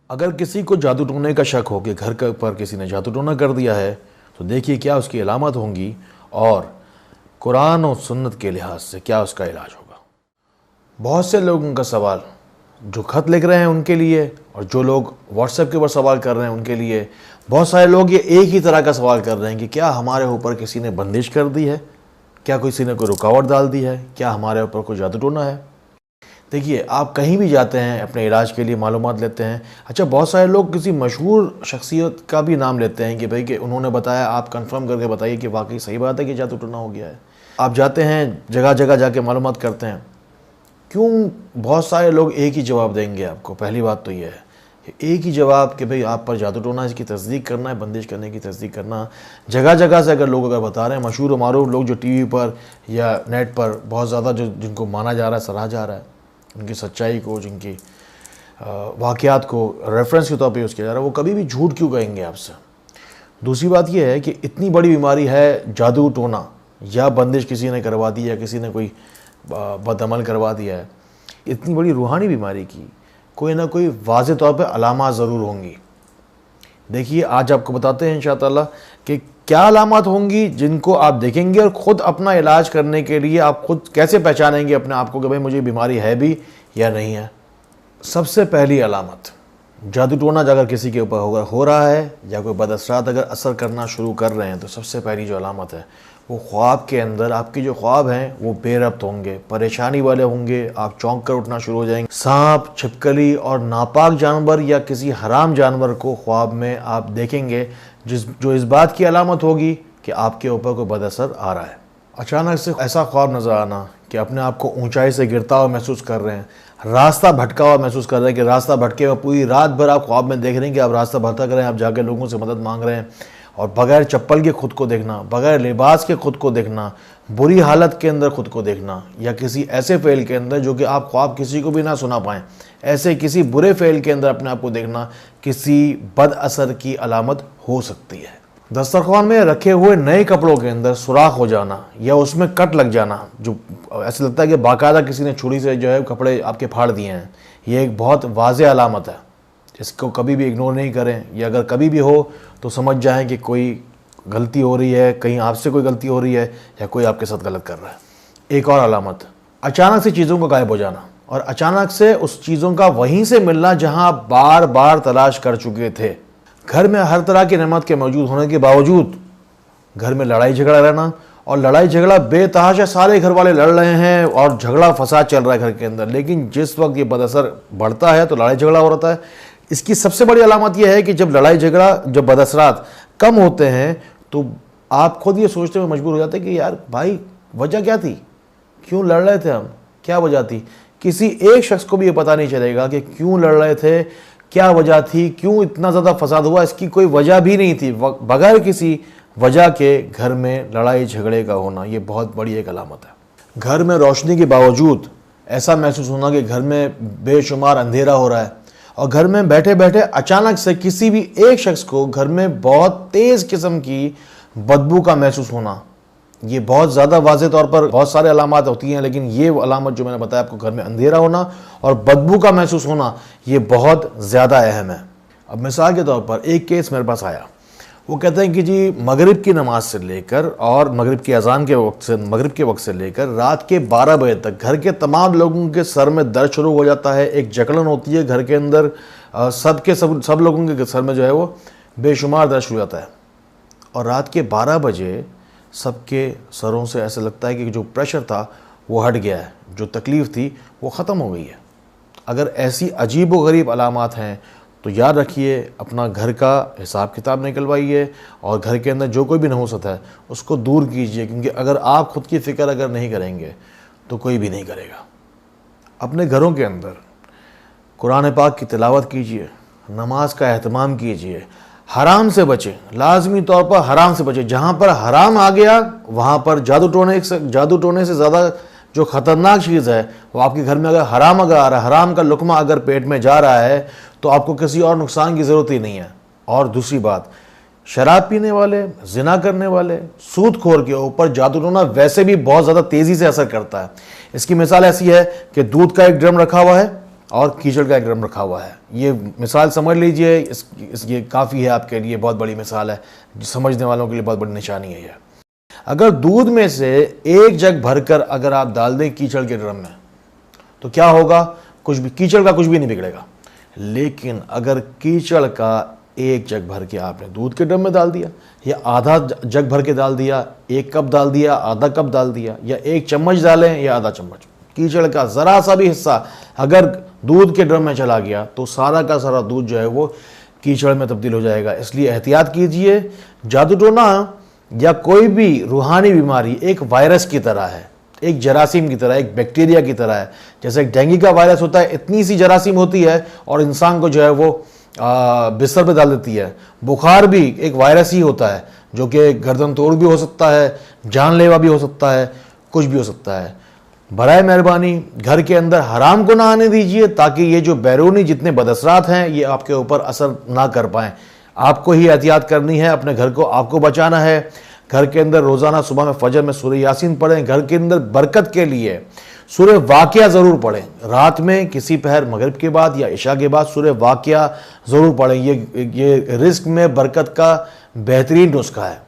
اگر کسی کو جادو ٹونے کا شک ہو کہ گھر پر کسی نے جادو ٹونا کر دیا ہے تو دیکھیے کیا اس کی علامت ہوں گی اور قرآن و سنت کے لحاظ سے کیا اس کا علاج ہوگا۔ بہت سے لوگوں کا سوال جو خط لکھ رہے ہیں ان کے لیے اور جو لوگ واٹس ایپ کے اوپر سوال کر رہے ہیں ان کے لیے، بہت سارے لوگ یہ ایک ہی طرح کا سوال کر رہے ہیں کہ کیا ہمارے اوپر کسی نے بندش کر دی ہے، کیا کسی نے کوئی رکاوٹ ڈال دی ہے، کیا ہمارے اوپر کوئی جادو ٹونا ہے۔ دیکھیے آپ کہیں بھی جاتے ہیں اپنے علاج کے لیے معلومات لیتے ہیں، اچھا بہت سارے لوگ کسی مشہور شخصیت کا بھی نام لیتے ہیں کہ بھئی کہ انہوں نے بتایا، آپ کنفرم کر کے بتائیے کہ واقعی صحیح بات ہے کہ جادو ٹونا ہو گیا ہے۔ آپ جاتے ہیں جگہ جگہ جا کے معلومات کرتے ہیں، کیوں بہت سارے لوگ ایک ہی جواب دیں گے آپ کو؟ پہلی بات تو یہ ہے کہ ایک ہی جواب کہ بھئی آپ پر جادو ٹونا ہے، اس کی تصدیق کرنا ہے، بندش کرنے کی تصدیق کرنا۔ جگہ جگہ سے اگر لوگ بتا رہے ہیں، مشہور و معروف لوگ جو ٹی وی پر یا نیٹ پر بہت زیادہ جن کو مانا جا رہا ہے، سراہا جا رہا ہے، ان کی سچائی کو، جن کی واقعات کو ریفرنس کے طور پہ یوز کیا جا رہا ہے، وہ کبھی بھی جھوٹ کیوں کہیں گے آپ سے؟ دوسری بات یہ ہے کہ اتنی بڑی بیماری ہے جادو ٹونا یا بندش کسی نے کروا دی یا کسی نے کوئی بد عمل کروا دیا ہے، اتنی بڑی روحانی بیماری کی کوئی نہ کوئی واضح طور پہ علامات ضرور ہوں گی۔ دیکھیے آج آپ کو بتاتے ہیں انشاءاللہ کہ کیا علامات ہوں گی جن کو آپ دیکھیں گے اور خود اپنا علاج کرنے کے لیے آپ خود کیسے پہچانیں گے اپنے آپ کو کہ بھئی مجھے بیماری ہے بھی یا نہیں ہے۔ سب سے پہلی علامت، جادو ٹونا اگر کسی کے اوپر ہو رہا ہے یا کوئی بد اثرات اگر اثر کرنا شروع کر رہے ہیں تو سب سے پہلی جو علامت ہے وہ خواب کے اندر آپ کے جو خواب ہیں وہ بے ربط ہوں گے، پریشانی والے ہوں گے، آپ چونک کر اٹھنا شروع ہو جائیں گے۔ سانپ، چھپکلی اور ناپاک جانور یا کسی حرام جانور کو خواب میں آپ دیکھیں گے، جو اس بات کی علامت ہوگی کہ آپ کے اوپر کوئی بد اثر آ رہا ہے۔ اچانک سے ایسا خواب نظر آنا کہ اپنے آپ کو اونچائی سے گرتا ہوا محسوس کر رہے ہیں، راستہ بھٹکا ہوا محسوس کر رہے ہیں کہ راستہ بھٹکے ہوا، پوری رات بھر آپ خواب میں دیکھ رہے ہیں کہ آپ راستہ بھٹک رہے ہیں، آپ جا کے لوگوں سے مدد مانگ رہے ہیں، اور بغیر چپل کے خود کو دیکھنا، بغیر لباس کے خود کو دیکھنا، بری حالت کے اندر خود کو دیکھنا، یا کسی ایسے فعل کے اندر جو کہ آپ خواب کسی کو بھی نہ سنا پائیں، ایسے کسی برے فعل کے اندر اپنے آپ کو دیکھنا کسی بد اثر کی علامت ہو سکتی ہے۔ دسترخوان میں رکھے ہوئے نئے کپڑوں کے اندر سوراخ ہو جانا یا اس میں کٹ لگ جانا، جو ایسا لگتا ہے کہ باقاعدہ کسی نے چھری سے جو ہے کپڑے آپ کے پھاڑ دیے ہیں، یہ ایک بہت واضح علامت ہے۔ اس کو کبھی بھی اگنور نہیں کریں، یا اگر کبھی بھی ہو تو سمجھ جائیں کہ کوئی غلطی ہو رہی ہے، کہیں آپ سے کوئی غلطی ہو رہی ہے یا کوئی آپ کے ساتھ غلط کر رہا ہے۔ ایک اور علامت، اچانک سے چیزوں کا غائب ہو جانا اور اچانک سے اس چیزوں کا وہیں سے ملنا جہاں آپ بار بار تلاش کر چکے تھے۔ گھر میں ہر طرح کی نعمت کے موجود ہونے کے باوجود گھر میں لڑائی جھگڑا رہنا، اور لڑائی جھگڑا بے تحاشا سارے گھر والے لڑ رہے ہیں اور جھگڑا فساد چل رہا ہے گھر کے اندر، لیکن جس وقت یہ بد اثر بڑھتا ہے تو لڑائی جھگڑا ہو رہا ہے۔ اس کی سب سے بڑی علامت یہ ہے کہ جب لڑائی جھگڑا، جب بد اثرات کم ہوتے ہیں تو آپ خود یہ سوچتے ہوئے مجبور ہو جاتے ہیں کہ یار بھائی وجہ کیا تھی، کیوں لڑ رہے تھے ہم، کیا وجہ تھی؟ کسی ایک شخص کو بھی یہ پتہ نہیں چلے گا کہ کیوں لڑ رہے تھے، کیا وجہ تھی، کیوں اتنا زیادہ فساد ہوا، اس کی کوئی وجہ بھی نہیں تھی۔ بغیر کسی وجہ کے گھر میں لڑائی جھگڑے کا ہونا یہ بہت بڑی ایک علامت ہے۔ گھر میں روشنی کے باوجود ایسا محسوس ہونا کہ گھر میں بے شمار اندھیرا ہو رہا ہے، اور گھر میں بیٹھے بیٹھے اچانک سے کسی بھی ایک شخص کو گھر میں بہت تیز قسم کی بدبو کا محسوس ہونا، یہ بہت زیادہ واضح طور پر بہت سارے علامات ہوتی ہیں، لیکن یہ علامت جو میں نے بتایا آپ کو، گھر میں اندھیرا ہونا اور بدبو کا محسوس ہونا، یہ بہت زیادہ اہم ہے۔ اب مثال کے طور پر ایک کیس میرے پاس آیا، وہ کہتے ہیں کہ جی مغرب کی نماز سے لے کر اور مغرب کی اذان کے وقت سے، مغرب کے وقت سے لے کر رات کے 12 بجے تک گھر کے تمام لوگوں کے سر میں درد شروع ہو جاتا ہے، ایک جکڑن ہوتی ہے گھر کے اندر، سب لوگوں کے سر میں جو ہے وہ بے شمار درد شروع ہو جاتا ہے، اور رات کے 12 بجے سب کے سروں سے ایسا لگتا ہے کہ جو پریشر تھا وہ ہٹ گیا ہے، جو تکلیف تھی وہ ختم ہو گئی ہے۔ اگر ایسی عجیب و غریب علامات ہیں تو یاد رکھیے، اپنا گھر کا حساب کتاب نکلوائیے اور گھر کے اندر جو کوئی بھی نحوست ہے اس کو دور کیجیے، کیونکہ اگر آپ خود کی فکر اگر نہیں کریں گے تو کوئی بھی نہیں کرے گا۔ اپنے گھروں کے اندر قرآن پاک کی تلاوت کیجیے، نماز کا اہتمام کیجیے، حرام سے بچیں، لازمی طور پر حرام سے بچیں۔ جہاں پر حرام آ گیا وہاں پر جادو ٹونے سے زیادہ جو خطرناک چیز ہے وہ آپ کے گھر میں اگر حرام آ رہا ہے، حرام کا لقمہ اگر پیٹ میں جا رہا ہے تو آپ کو کسی اور نقصان کی ضرورت ہی نہیں ہے۔ اور دوسری بات، شراب پینے والے، زنا کرنے والے، سود خور کے اوپر جادو ٹونا ویسے بھی بہت زیادہ تیزی سے اثر کرتا ہے۔ اس کی مثال ایسی ہے کہ دودھ کا ایک ڈرم رکھا ہوا ہے اور کیچڑ کا ایک ڈرم رکھا ہوا ہے. یہ مثال سمجھ لیجئے, یہ کافی ہے آپ کے لیے, بہت بڑی مثال ہے, سمجھنے والوں کے لیے بہت بڑی نشانی ہے یہ. اگر دودھ میں سے ایک جگ بھر کر اگر آپ ڈال دیں کیچڑ کے ڈرم میں تو کیا ہوگا؟ کیچڑ کا کچھ بھی نہیں بگڑے گا. لیکن اگر کیچڑ کا ایک جگ بھر کے آپ نے دودھ کے ڈرم میں ڈال دیا, یا آدھا جگ بھر کے ڈال دیا, 1 کپ ڈال دیا, آدھا کپ ڈال دیا, یا 1 چمچ ڈالیں یا آدھا چمچ, کیچڑ کا ذرا سا بھی حصہ اگر دودھ کے ڈرم میں چلا گیا تو سارا کا سارا دودھ جو ہے وہ کیچڑ میں تبدیل ہو جائے گا. اس لیے احتیاط کیجئے. جادو ٹونا یا کوئی بھی روحانی بیماری ایک وائرس کی طرح ہے, ایک جراثیم کی طرح, ایک بیکٹیریا کی طرح ہے. جیسے ایک ڈینگی کا وائرس ہوتا ہے, اتنی سی جراثیم ہوتی ہے اور انسان کو جو ہے وہ بستر پہ ڈال دیتی ہے. بخار بھی ایک وائرس ہی ہوتا ہے جو کہ گردن توڑ بھی ہو سکتا ہے, جان لیوا بھی ہو سکتا ہے, کچھ بھی ہو سکتا ہے. برائے مہربانی گھر کے اندر حرام کو نہ آنے دیجئے تاکہ یہ جو بیرونی جتنے بداثرات ہیں یہ آپ کے اوپر اثر نہ کر پائیں. آپ کو ہی احتیاط کرنی ہے, اپنے گھر کو آپ کو بچانا ہے. گھر کے اندر روزانہ صبح میں فجر میں سورہ یاسین پڑھیں. گھر کے اندر برکت کے لیے سورہ واقعہ ضرور پڑھیں. رات میں کسی پہر مغرب کے بعد یا عشاء کے بعد سورہ واقعہ ضرور پڑھیں. یہ رزق میں برکت کا بہترین نسخہ ہے.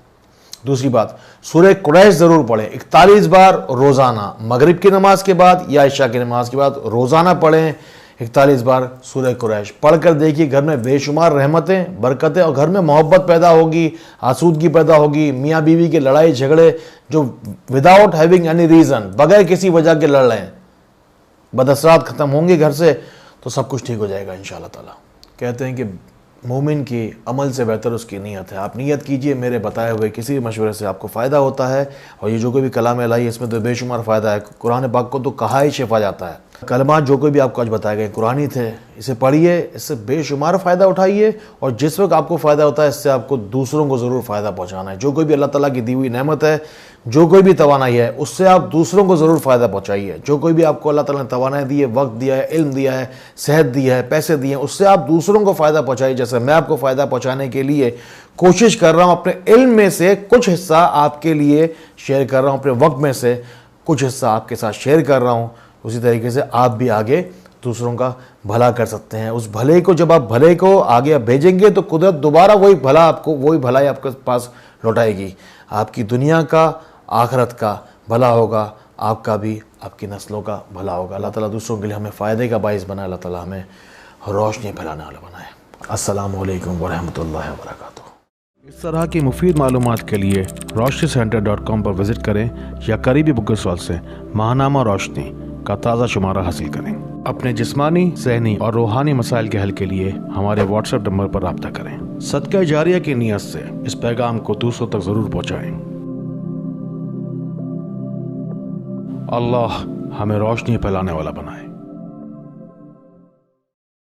دوسری بات, سورہ قریش ضرور پڑھیں 41 بار روزانہ, مغرب کی نماز کے بعد یا عشاء کی نماز کے بعد روزانہ پڑھیں 41 بار سورہ قریش. پڑھ کر دیکھیے گھر میں بے شمار رحمتیں, برکتیں, اور گھر میں محبت پیدا ہوگی, آسودگی پیدا ہوگی. میاں بیوی کے لڑائی جھگڑے جو وداؤٹ ہیونگ اینی ریزن, بغیر کسی وجہ کے لڑ رہے ہیں, بد اثرات ختم ہوں گے گھر سے, تو سب کچھ ٹھیک ہو جائے گا انشاءاللہ تعالی. کہتے ہیں کہ مومن کی عمل سے بہتر اس کی نیت ہے. آپ نیت کیجئے, میرے بتائے ہوئے کسی بھی مشورے سے آپ کو فائدہ ہوتا ہے. اور یہ جو کوئی بھی کلام الہی ہے اس میں تو بے شمار فائدہ ہے. قرآن پاک کو تو کہا ہی شفا جاتا ہے. کلمات جو کوئی بھی آپ کو آج بتائے گئے قرآنی تھے, اسے پڑھیے, اس سے بے شمار فائدہ اٹھائیے. اور جس وقت آپ کو فائدہ ہوتا ہے اس سے آپ کو دوسروں کو ضرور فائدہ پہنچانا ہے. جو کوئی بھی اللہ تعالیٰ کی دی ہوئی نعمت ہے, جو کوئی بھی توانائی ہے, اس سے آپ دوسروں کو ضرور فائدہ پہنچائیے. جو کوئی بھی آپ کو اللہ تعالیٰ نے توانائی دی ہے, وقت دیا ہے, علم دیا ہے, صحت دی ہے, پیسے دیے ہیں, اس سے آپ دوسروں کو فائدہ پہنچائیے. جیسے میں آپ کو فائدہ پہنچانے کے لیے کوشش کر رہا ہوں, اپنے علم میں سے کچھ حصہ آپ کے لیے شیئر کر رہا ہوں, اپنے وقت میں سے کچھ حصہ آپ کے ساتھ شیئر کر رہا ہوں. اسی طریقے سے آپ بھی آگے دوسروں کا بھلا کر سکتے ہیں. اس بھلے کو جب آپ بھلے کو آگے بھیجیں گے تو قدرت دوبارہ وہی بھلائی آپ کے پاس لوٹائے گی. آپ کی دنیا کا, آخرت کا بھلا ہوگا, آپ کا بھی, آپ کی نسلوں کا بھلا ہوگا. اللہ تعالیٰ دوسروں کے لیے ہمیں فائدے کا باعث بنائے. اللہ تعالیٰ ہمیں روشنی پھیلانے والا بنائے. السلام علیکم ورحمۃ اللہ وبرکاتہ. اس طرح کی مفید معلومات کے لیے roshnicenter.com پر وزٹ کریں یا قریبی بک اسٹال سے ماہنامہ روشنی کا تازہ شمارہ حاصل کریں. اپنے جسمانی, ذہنی اور روحانی مسائل کے حل کے لیے ہمارے واٹس ایپ نمبر پر رابطہ کریں. صدقہ جاریہ کی نیت سے اس پیغام کو دوسروں تک ضرور پہنچائیں. اللہ ہمیں روشنی پھیلانے والا بنائے.